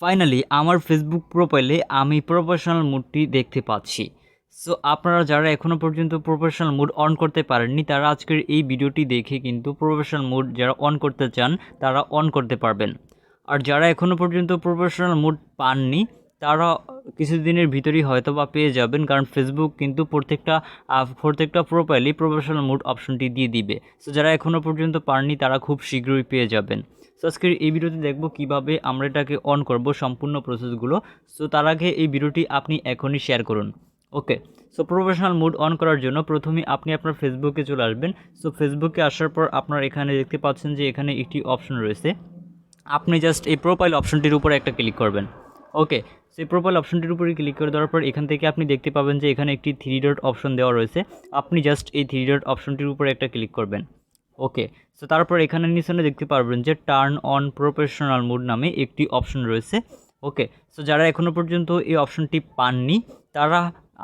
Finally আমার Facebook প্রোফাইলে আমি প্রফেশনাল মুডটি দেখতে পাচ্ছি। সো আপনারা যারা এখনও পর্যন্ত প্রফেশনাল মুড অন করতে পারেননি তারা আজকের এই ভিডিওটি দেখে কিন্তু প্রফেশনাল মুড যারা অন করতে চান তারা অন করতে পারবেন। আর যারা এখনও পর্যন্ত প্রফেশনাল মুড পাননি তারা কিছুদিনের ভিতরেই হয়তো বা পেয়ে যাবেন, কারণ ফেসবুক কিন্তু প্রত্যেকটা প্রোফাইলেই প্রফেশনাল মুড অপশনটি দিয়ে দিবে। সো যারা এখনও পর্যন্ত পাননি তারা খুব শীঘ্রই পেয়ে যাবেন। সো আজকের এই ভিডিওতে দেখব কিভাবে আমরা এটাকে অন করব সম্পূর্ণ প্রসেসগুলো। সো তার আগে এই ভিডিওটি আপনি এখনই শেয়ার করুন। ওকে, সো প্রফেশনাল মুড অন করার জন্য প্রথমে আপনি আপনার ফেসবুকে চলে আসবেন। সো ফেসবুকে আসার পর আপনার এখানে দেখতে পাচ্ছেন যে এখানে একটি অপশন রয়েছে। আপনি জাস্ট এই প্রোফাইল অপশনটির উপরে একটা ক্লিক করবেন। ওকে, সেই প্রোফাইল অপশনটির উপরে ক্লিক করে দেওয়ার পর এখান থেকে আপনি দেখতে পাবেন যে এখানে একটি 3 ডট অপশন দেওয়া রয়েছে। আপনি জাস্ট এই 3 ডট অপশনটির উপরে একটা ক্লিক করবেন। ওকে, সো তারপর এখানে নিচে দেখতে পারবেন যে টার্ন অন প্রফেশনাল মুড নামে একটি অপশন রয়েছে। ওকে, সো যারা এখনও পর্যন্ত এই অপশনটি পাননি তারা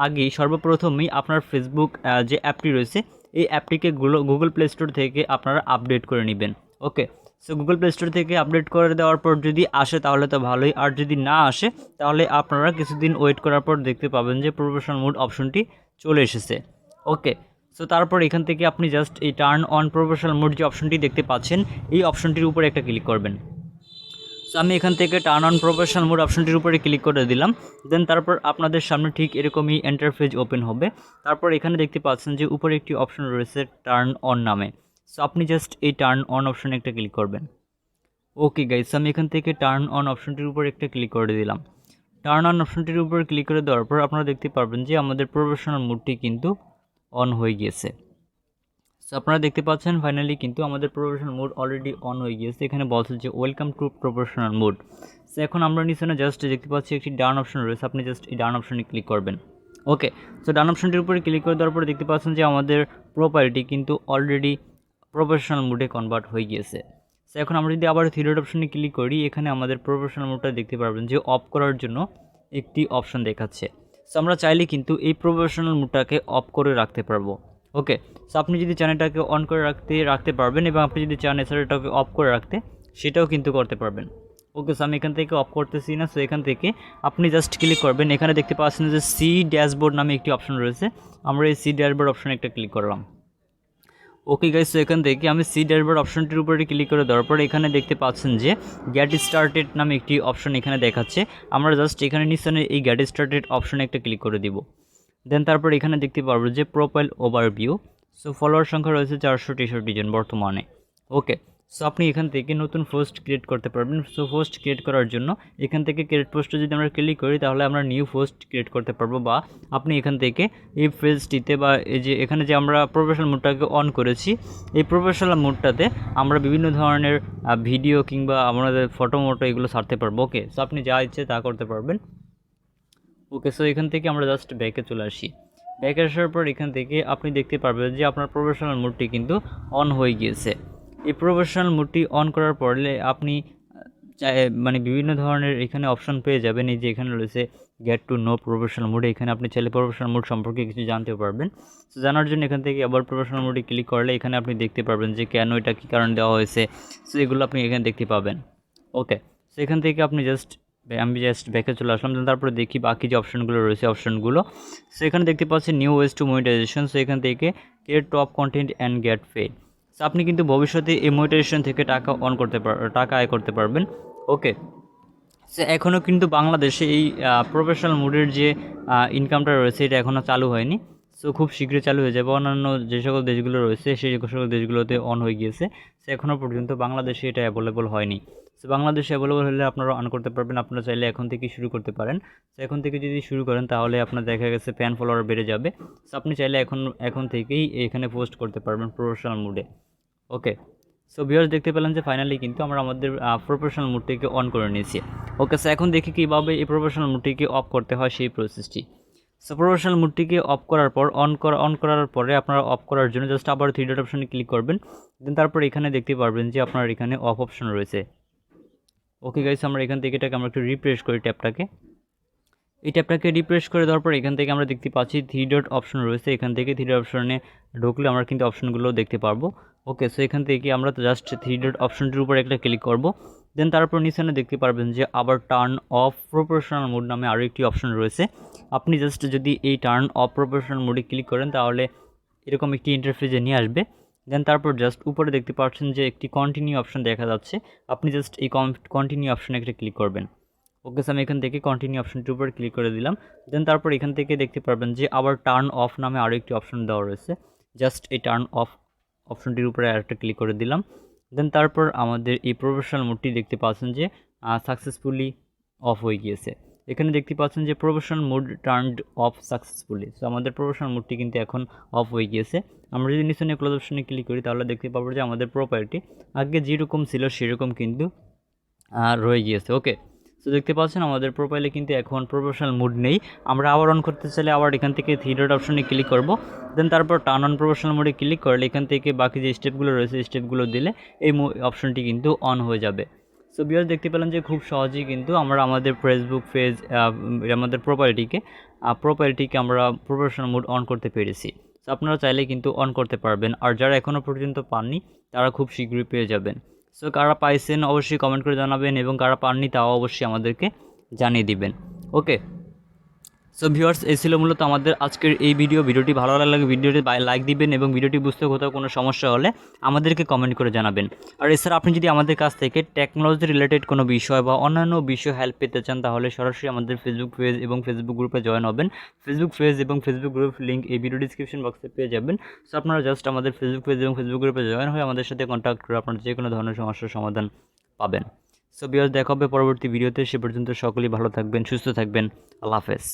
আগেই সর্বপ্রথমেই আপনার ফেসবুক যে অ্যাপটি রয়েছে এই অ্যাপটিকে গুগল প্লে স্টোর থেকে আপনারা আপডেট করে নেবেন। ওকে, সো গুগল প্লে স্টোর থেকে আপডেট করে দেওয়ার পর যদি আসে তাহলে তো ভালোই, আর যদি না আসে তাহলে আপনারা কিছুদিন ওয়েট করার পর দেখতে পাবেন যে প্রফেশনাল মুড অপশনটি চলে এসেছে। ওকে, সো তারপর এখান থেকে আপনি জাস্ট এই টার্ন অন প্রফেশনাল মুড যে অপশনটি দেখতে পাচ্ছেন এই অপশনটির উপরে একটা ক্লিক করবেন। সো আমি এখান থেকে টার্ন অন প্রফেশনাল মুড অপশনটির উপরে ক্লিক করে দিলাম। দেন তারপর আপনাদের সামনে ঠিক এরকমই ইন্টারফেস ওপেন হবে। তারপর এখানে দেখতে পাচ্ছেন যে উপরে একটি অপশন রয়েছে টার্ন অন নামে। সো আপনি জাস্ট এই টার্ন অন অপশনে একটা ক্লিক করবেন। ওকে গাইস, আমি এখান থেকে টার্ন অন অপশনটির উপর একটা ক্লিক করে দিলাম। টার্ন অন অপশনটির উপর ক্লিক করে দেওয়ার পর আপনারা দেখতে পারবেন যে আমাদের প্রফেশনাল মুডটি কিন্তু অন হয়ে গিয়েছে। সো আপনারা দেখতে পাচ্ছেন ফাইনালি কিন্তু আমাদের প্রফেশনাল মুড অলরেডি অন হয়ে গিয়েছে। এখানে বলছে যে welcome to professional mood. So এখন আমরা নিচে জাস্ট দেখতে পাচ্ছি একটি ডান অপশন রয়েছে, আপনি জাস্ট এই ডান অপশনে ক্লিক করবেন। ওকে, সো ডান অপশনটির উপরে ক্লিক করে দেওয়ার পরে দেখতে পাচ্ছেন যে আমাদের প্রোফাইলটি কিন্তু অলরেডি প্রফেশনাল মুডে কনভার্ট হয়ে গিয়েছে। সো এখন আমরা যদি আবার 3 ডট অপশনে ক্লিক করি এখানে আমাদের প্রফেশনাল মুডটা দেখতে পারবেন যে অফ করার জন্য একটি অপশন দেখাচ্ছে। সো আমরা চাইলে কিন্তু এই প্রফেশনাল মুডটাকে অফ করে রাখতে পারবো। ওকে, সো আপনি যদি চান এটাকে অন করে রাখতে পারবেন, এবং আপনি যদি চান এছাড়া এটাকে অফ করে রাখতে সেটাও কিন্তু করতে পারবেন। ওকে, সো আমি এখান থেকে অফ করতেছি না। সো এখান থেকে আপনি জাস্ট ক্লিক করবেন। এখানে দেখতে পাচ্ছেন যে সি ড্যাশবোর্ড নামে একটি অপশন রয়েছে। আমরা এই সি ড্যাশবোর্ড অপশনে একটা ক্লিক করলাম। ওকে গাইস, সো এখান থেকে আমি সি ড্যাশবোর্ড অপশনটির উপরে ক্লিক করে দেওয়ার পর এখানে দেখতে পাচ্ছেন যে গেট স্টার্টেড নামে একটি অপশন এখানে দেখাচ্ছে। আমরা জাস্ট এখানে নিচে এই গেট স্টার্টেড অপশনে একটা ক্লিক করে দিব। দেন তারপর এখানে দেখতে পারবো যে প্রোফাইল ওভারভিউ। সো ফলোয়ার সংখ্যা রয়েছে 463 জন বর্তমানে। ওকে, সো আপনি এখান থেকে নতুন পোস্ট ক্রিয়েট করতে পারবেন। সো পোস্ট ক্রিয়েট করার জন্য এখান থেকে ক্রিয়েট পোস্টে যদি আমরা ক্লিক করি তাহলে আমরা নিউ পোস্ট ক্রিয়েট করতে পারবো, বা আপনি এখান থেকে এই পেজটিতে বা এই যে এখানে যে আমরা প্রফেশনাল মুডটাকে অন করেছি এই প্রফেশনাল মুডটাতে আমরা বিভিন্ন ধরনের ভিডিও কিংবা আমাদের ফটো এগুলো ছাড়তে পারবো। ওকে, সো আপনি যা ইচ্ছে তা করতে পারবেন। ওকে, সো এখান থেকে আমরা জাস্ট ব্যাকে চলে আসি। ব্যাকে আসার পর এখান থেকে আপনি দেখতে পারবেন যে আপনার প্রফেশনাল মুডটি কিন্তু অন হয়ে গিয়েছে। এই প্রফেশনাল মুডটি অন করার পরে আপনি মানে বিভিন্ন ধরনের এখানে অপশন পেয়ে যাবেন। এই যে এখানে রয়েছে get to know professional mood, এখানে আপনি চাইলে প্রফেশনাল মুড সম্পর্কে কিছু জানতে পারবেন। সো জানার জন্য এখান থেকে আবার প্রফেশনাল মুডে ক্লিক করলে এখানে আপনি দেখতে পারবেন যে কেন এটা কী কারণ দেওয়া হয়েছে। সো এগুলো আপনি এখানে দেখতে পাবেন। ওকে, সো এখান থেকে আপনি আমি জাস্ট ব্যাকে চলে আসলাম। তারপরে দেখি বাকি যে অপশনগুলো রয়েছে অপশনগুলো। সো এখানে দেখতে পাচ্ছি new ways to monetisation. So এখান থেকে create top content and get paid. So আপনি কিন্তু ভবিষ্যতে এই মনিটাইজেশন থেকে টাকা আয় করতে পারবেন। ওকে, সো এখনও কিন্তু বাংলাদেশে এই প্রফেশনাল মুডের যে ইনকামটা রয়েছে এটা এখনও চালু হয়নি। সো খুব শীঘ্রই চালু হয়ে যাবে। অন্যান্য যে সকল দেশগুলো রয়েছে সেই সকল দেশগুলোতে অন হয়ে গিয়েছে। সো এখনও পর্যন্ত বাংলাদেশে এটা অ্যাভেলেবল হয়নি। সো বাংলাদেশে অ্যাভেলেবল হলে আপনারা অন করতে পারবেন। আপনারা চাইলে এখন থেকে শুরু করতে পারেন। সো এখন থেকে যদি শুরু করেন তাহলে আপনার দেখা গেছে ফ্যান ফলোয়ার বেড়ে যাবে। সো আপনি চাইলে এখন থেকেই এখানে পোস্ট করতে পারবেন প্রফেশনাল মুডে। ওকে, সো ভিউয়ার্স দেখতে পেলেন যে ফাইনালি কিন্তু আমরা আমাদের প্রফেশনাল মুডটিকে অন করে নিয়েছি। ওকে, সো এখন দেখি কীভাবে এই প্রফেশনাল মুডটিকে অফ করতে হয় সেই প্রসেসটি। সো প্রফেশনাল মুডটিকে অফ করার পর অন করার পরে আপনারা অফ করার জন্য জাস্ট আবার 3 ডট অপশনে ক্লিক করবেন। দেন তারপর এখানে দেখতে পারবেন যে আপনার এখানে অফ অপশন রয়েছে। ওকে গাইস, আমরা এখান থেকে এটাকে আমরা একটু রিফ্রেশ করি ট্যাবটাকে। এই ট্যাবটাকে রিফ্রেশ করে দেওয়ার পর এখান থেকে আমরা দেখতে পাচ্ছি 3 ডট অপশন রয়েছে। এখান থেকে 3 ডট অপশনে ঢুকলে আমরা কিন্তু অপশনগুলো দেখতে পারবো। ওকে, সো এখান থেকে আমরা জাস্ট থ্রি ডট অপশনটির উপর একটা ক্লিক করব। দেন তারপর নিচে দেখতে পারবেন যে আবার টার্ন অফ প্রপোর্শনাল মোড নামে আরও একটি অপশন রয়েছে। আপনি জাস্ট যদি এই টার্ন অফ প্রপোর্শনাল মোডে ক্লিক করেন তাহলে এরকম একটি ইন্টারফেসে নিয়ে আসবে। দেন তারপর জাস্ট উপরে দেখতে পাচ্ছেন যে একটি কন্টিনিউ অপশন দেখা যাচ্ছে, আপনি জাস্ট এই কন্টিনিউ অপশনে একটা ক্লিক করবেন। ওকে, আমি এখান থেকে কন্টিনিউ অপশনটির উপর ক্লিক করে দিলাম। দেন তারপর এখান থেকে দেখতে পারবেন যে আবার টার্ন অফ নামে আরও একটি অপশন দেওয়া রয়েছে, জাস্ট এই টার্ন অফ অপশনটির উপরে আরেকটা ক্লিক করে দিলাম। দেন তারপর আমাদের এই প্রফেশনাল মোডটি দেখতে পাচ্ছেন যে সাকসেসফুলি অফ হয়ে গিয়েছে। এখানে দেখতে পাচ্ছেন যে professional mode turned of successfully. So আমাদের প্রফেশনাল মোডটি কিন্তু এখন অফ হয়ে গিয়েছে। আমরা যদি নিচে ক্লোজ অপশনে ক্লিক করি তাহলে দেখতে পাবো যে আমাদের প্রোফাইলটি আগে যেরকম ছিল সেরকম কিন্তু রয়ে গিয়েছে। ওকে, সো দেখতে পাচ্ছেন আমাদের প্রোফাইলে কিন্তু এখন প্রফেশনাল মোড নেই। আমরা আবার অন করতে চাইলে আবার এখান থেকে থ্রি ডট অপশনে ক্লিক করব। দেন তারপর টার্ন অন প্রফেশনাল মোডে ক্লিক করলে এখান থেকে বাকি যে স্টেপগুলো রয়েছে স্টেপগুলো দিলে এই অপশনটি কিন্তু অন হয়ে যাবে। সো ভিউয়ার্স, দেখতে পেলাম যে খুব সহজেই কিন্তু আমরা আমাদের ফেসবুক পেজ আমাদের প্রোফাইলটিকে আমরা প্রফেশনাল মোড অন করতে পেরেছি। সো আপনারা চাইলে কিন্তু অন করতে পারবেন, আর যারা এখনও পর্যন্ত পাননি তারা খুব শীঘ্রই পেয়ে যাবেন। সো কারা পাইছেন অবশ্যই কমেন্ট করে জানাবেন, এবং কারা পাননি তাও অবশ্যই আমাদেরকে জানিয়ে দিবেন। ওকে, সো ভিউয়ার্স, এই ছিল মূলত আমাদের আজকের এই ভিডিওটি ভালো লাগলে ভিডিওটি লাইক দিবেন, এবং ভিডিওটি বুঝতে কোথাও কোনো সমস্যা হলে আমাদেরকে কমেন্ট করে জানাবেন। আর এছাড়া আপনি যদি আমাদের কাছ থেকে টেকনোলজি রিলেটেড কোনো বিষয় বা অন্যান্য বিষয় হেল্প পেতে চান তাহলে সরাসরি আমাদের ফেসবুক পেজ এবং ফেসবুক গ্রুপে জয়েন হবেন। ফেসবুক পেজ এবং ফেসবুক গ্রুপ লিঙ্ক এই ভিডিও ডিসক্রিপশন বক্সে পেয়ে যাবেন। সো আপনারা জাস্ট আমাদের ফেসবুক পেজ এবং ফেসবুক গ্রুপে জয়েন হয়ে আমাদের সাথে কন্ট্যাক্ট করে আপনার যে কোনো ধরনের সমস্যার সমাধান পাবেন। সো ভিউয়ার্স, দেখা হবে পরবর্তী ভিডিওতে। সে পর্যন্ত সকলেই ভালো থাকবেন, সুস্থ থাকবেন। আল্লাহ হাফেজ।